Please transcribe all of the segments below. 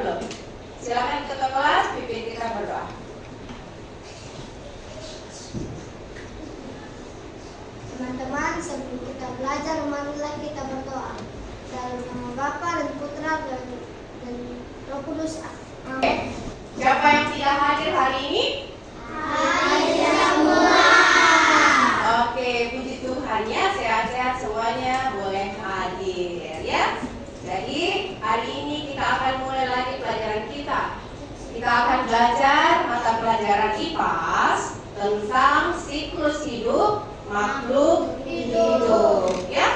belum? Silakan ketua kelas, pimpin kita berdoa. Teman-teman, sebelum kita belajar, marilah kita berdoa. Dalam nama Bapa dan Putra dan Roh Kudus. Amin. Siapa yang tidak hadir hari ini? Hadir semua. Oke, puji Tuhan ya, sehat-sehat semuanya boleh hadir ya. Jadi hari ini kita akan mulai lagi pelajaran kita. Kita akan belajar mata pelajaran IPAS tentang siklus hidup makhluk hidup ya.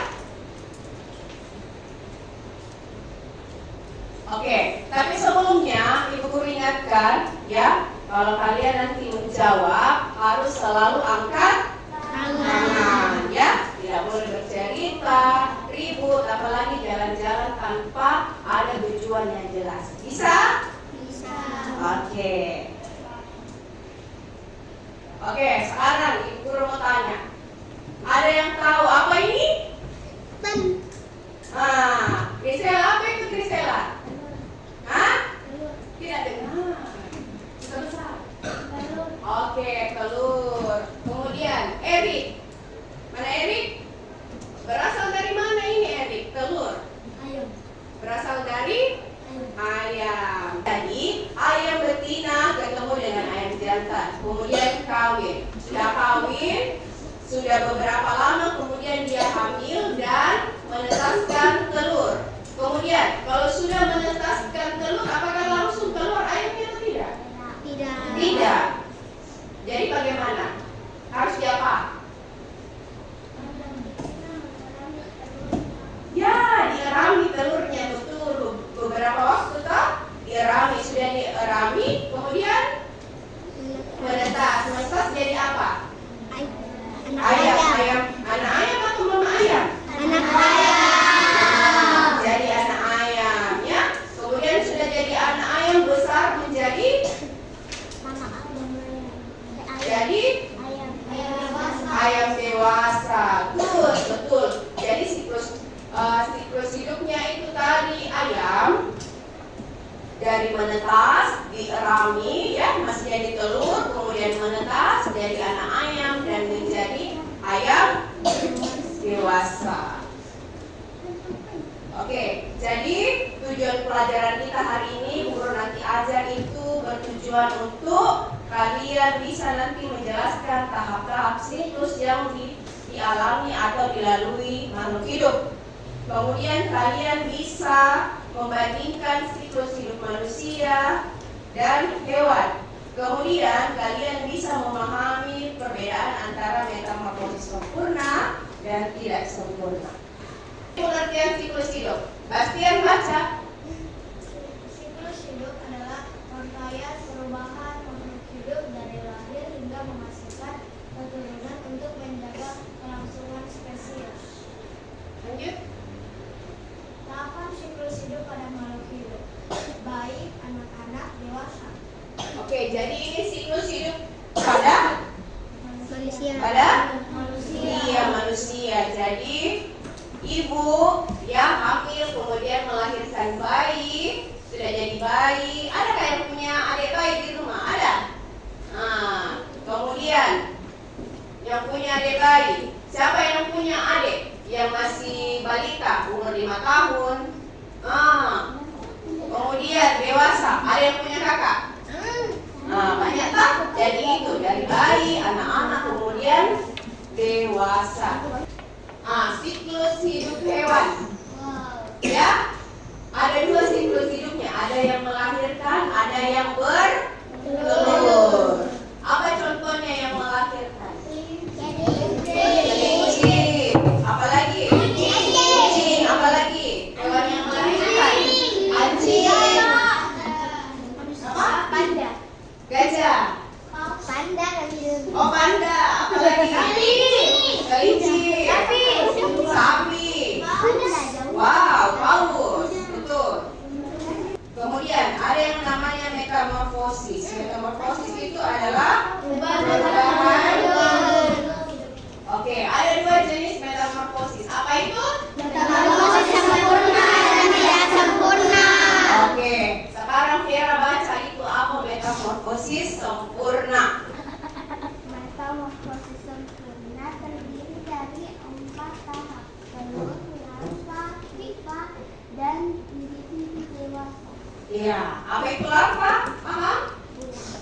Oke, tapi sebelumnya Ibu Guru ingatkan ya, kalau kalian nanti menjawab harus selalu angkat tangan ya. Tidak boleh bercerita, ribut, apalagi jalan-jalan tanpa ada tujuan yang jelas. Bisa? Bisa. Oke. Oke, sekarang Ibu Guru mau tanya. Ada yang tahu apa ini? Krisela, apa itu Krisela? Hah? Tidak dengar. Besar. Oke, telur. Kemudian Erik. Mana Erik? Berasal dari mana ini Erik? Telur. Ayam. Berasal dari ayam. Jadi ayam betina ketemu dengan ayam jantan. Kemudian kawin. Sudah kawin, sudah beberapa lama, kemudian dia hamil dan menetaskan telur. Kemudian kalau sudah menetaskan telur, apakah langsung keluar ayamnya atau tidak? Tidak. Tidak. Jadi bagaimana? Harus diapa? Ya, dierami telurnya, betul. Beberapa waktu toh dierami, sudah dierami, kemudian menetas jadi apa? Ayam. Anak ayam atau mama ayam? Anak ayam. Jadi anak ayam ya. Kemudian sudah jadi anak ayam besar menjadi jadi ayam dewasa. Betul. Jadi siklus hidupnya itu tadi ayam dari menetas, dierami ya, masih jadi telur, kemudian menetas jadi anak ayam dan menjadi ayam dewasa. Oke, jadi tujuan pelajaran kita hari ini, guru nanti ajar itu bertujuan untuk kalian bisa nanti menjelaskan tahap-tahap siklus yang dialami atau dilalui makhluk hidup. Kemudian kalian bisa membandingkan siklus hidup manusia dan hewan. Kemudian kalian bisa memahami perbedaan antara metamorfosis sempurna dan tidak sempurna. Pengertian siklus hidup. Bastian baca. Siklus hidup adalah rangkaian perubahan makhluk hidup dari lahir hingga menghasilkan keturunan untuk menjaga kelangsungan spesies. Lanjut. Tahapan siklus hidup pada makhluk hidup, baik anak-anak, dewasa. Oke, jadi ini siklus hidup pada Manusia. Iya, manusia. Jadi ibu yang hamil kemudian melahirkan bayi, sudah jadi bayi. Adakah yang punya adik bayi di rumah? Ada. Nah, kemudian yang punya adik bayi. Siapa yang punya adik yang masih balita, umur 5 tahun? Kemudian dewasa. Ada yang punya kakak? Banyak tak? Jadi itu dari bayi, anak-anak, kemudian dewasa. Siklus hidup hewan. Ya, ada 2 siklus hidupnya. Ada yang melahirkan, ada yang bertelur. Apa contohnya yang melahirkan? Kelinci. Apalagi? Kucing. Apalagi? Hewan yang melahirkan? Anjing. Apa? Panda. Gajah. Panda. Oh, panda. Apalagi? Kelinci. Sapi. Wow, paus. Betul. Kemudian ada yang namanya metamorfosis. Metamorfosis itu adalah perubahan. Oke, ada 2 jenis metamorfosis. Apa itu? Metamorfosis sempurna dan tidak sempurna. Oke, sekarang Metamorfosis sempurna. Metamorfosis sempurna terdiri dari 4 tahap: telur, larva, pupa, dan inti dewasa. Iya, apa itu larva? Paham?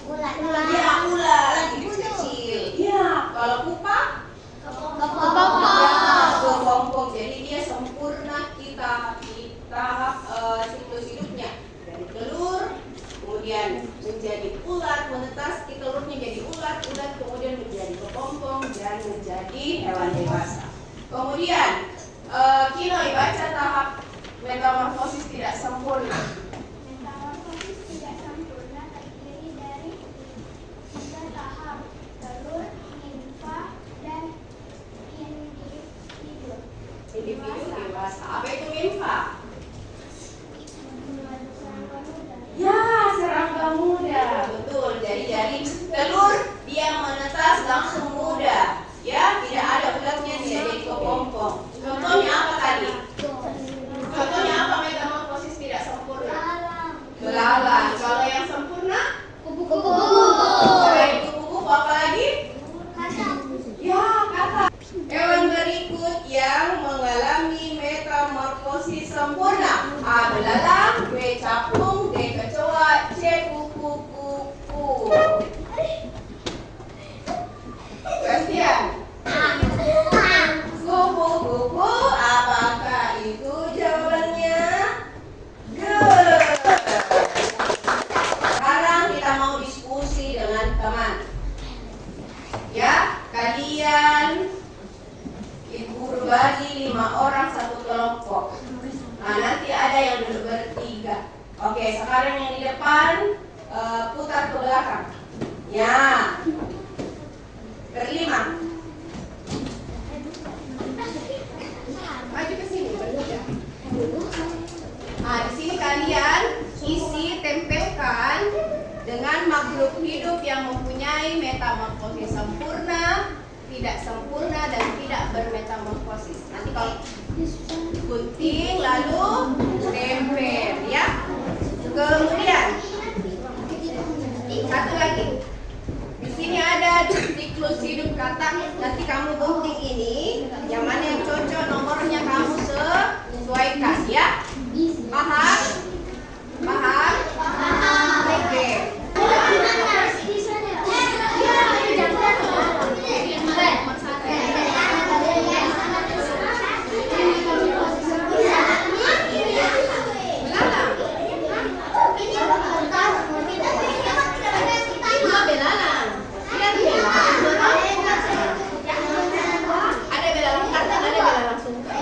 Ulat. Ya, ulat kecil. Iya, kalau pupa? Kepompong. Jadi dia sempurna kita di tahap siklus hidupnya. Dari telur, kemudian menjadi ulat, menetas, telurnya jadi ulat kemudian menjadi kepompong dan menjadi hewan dewasa. Kemudian Kinoi baca tahap metamorfosis tidak sempurna. Metamorfosis tidak sempurna terdiri dari 3 tahap: telur, nimfa, dan individu Dewasa. Apa itu nimfa? Ya. Serangga muda. Betul. Jadi dari telur dia menetas langsung muda. Ya, tidak ada ulatnya, tidak jadi kepompong. Contohnya apa tadi? Contohnya apa metamorfosis tidak sempurna? Belalang. Kalau yang sempurna? Kupu-kupu. Selain kupu-kupu apa lagi? Ya, kata. Hewan berikut yang mengalami metamorfosis sempurna: A. Belalang, B. Capung, D. Kecoa, C. Kupu-kupu. Gantian. Kupu-kupu, apakah itu jawabannya? Good. Sekarang kita mau diskusi dengan teman. Ya, kalian ibu berbagi 5 orang satu kelompok. Nah, nanti ada yang duduk bertiga. Oke, sekarang yang di depan putar ke belakang. Ya, berlima. Maju ke sini bertiga. Nah, di sini kalian isi tempelkan dengan makhluk hidup yang mempunyai metamorfosis sempurna, tidak sempurna, dan tidak bermetamorfosis. Nanti kalau gunting lalu tempel, ya. Kemudian satu lagi. Di sini ada siklus hidup katak. Nanti kamu gunting ini, yang mana yang cocok nomornya kamu sesuaikan, ya. Paham? Paham? Oke. Ada belalang kata, ada belalang sungkai.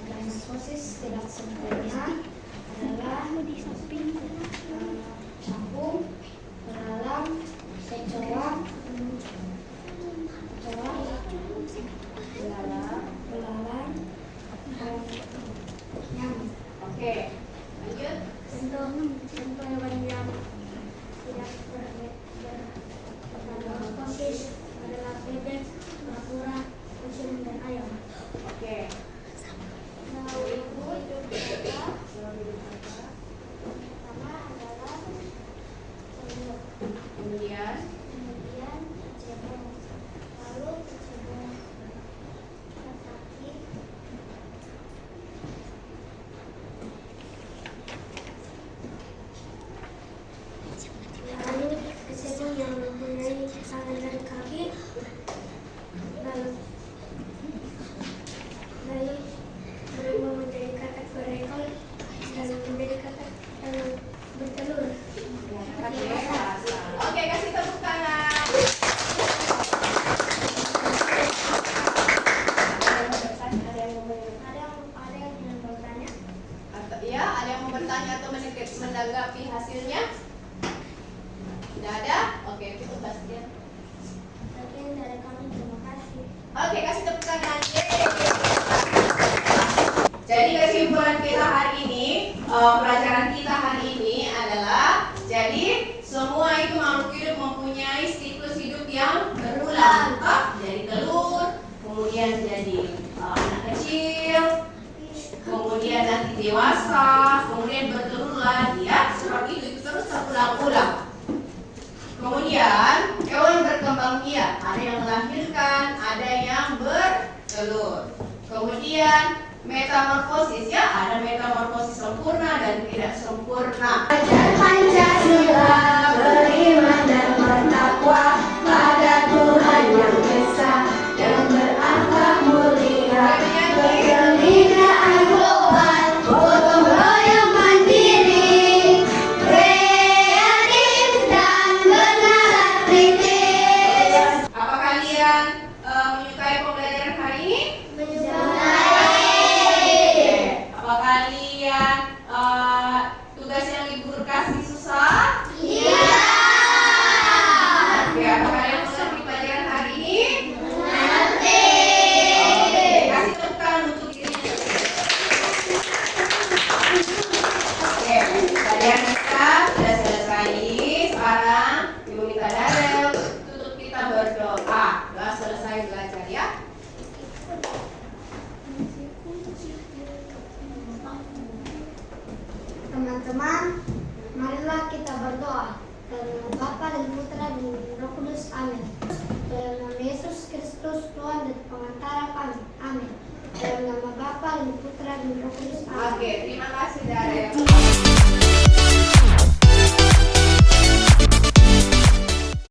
Metamorfosis tidak sempurna adalah capung, belalang, kecoa, nyamuk. Oke, lanjut. Contoh hewan yang tidak bermetamorfosis adalah bebek, kura-kura, kucing, dan ayam. Oke. Kemudian cebong, lalu kecebong kaki, bertanya atau menanggapi hasilnya? Tidak ada? Oke, cukup Bastian. Sekian dari kami, terima kasih. Oke, kasih tepuk tangan. Yeay. Jadi kesimpulan kita hari ini, pelajaran kita hari ini adalah jadi semua itu makhluk hidup mempunyai siklus hidup yang berulang. Dari telur, kemudian jadi anak kecil, kemudian nanti dewasa, kemudian bertelur lagi ya. Seperti itu terus terulang-ulang. Kemudian hewan berkembang biak, ada yang melahirkan, ada yang bertelur. Kemudian metamorfosis ya, ada metamorfosis sempurna dan tidak sempurna. Pancasila, beriman dan bertakwa pada Tuhan yang Esa yang berakhlak mulia, berkebudayaan global, gotong royong mandiri, kreatif dan bernalar kritis. Apa kalian menyukai pembelajaran hari ini? Apa kalian tugas yang ibu kasih susah? Iya. Oke, apa kalian mengerti pelajaran hari ini? Mengerti. Oke, kasih tepuk tangan untuk diri. Oke, pelajaran kita sudah selesai. Sekarang ibu minta Darel tutup kita berdoa. Sudah selesai belajar ya. Teman-teman, marilah kita berdoa. Dalam nama Bapa dan Putra dan Roh Kudus. Amin. Dalam nama Yesus Kristus, Tuhan dan Pengantara kami. Amin. Dalam nama Bapa dan Putra dan Roh Kudus. Amin. Oke, terima kasih Darel.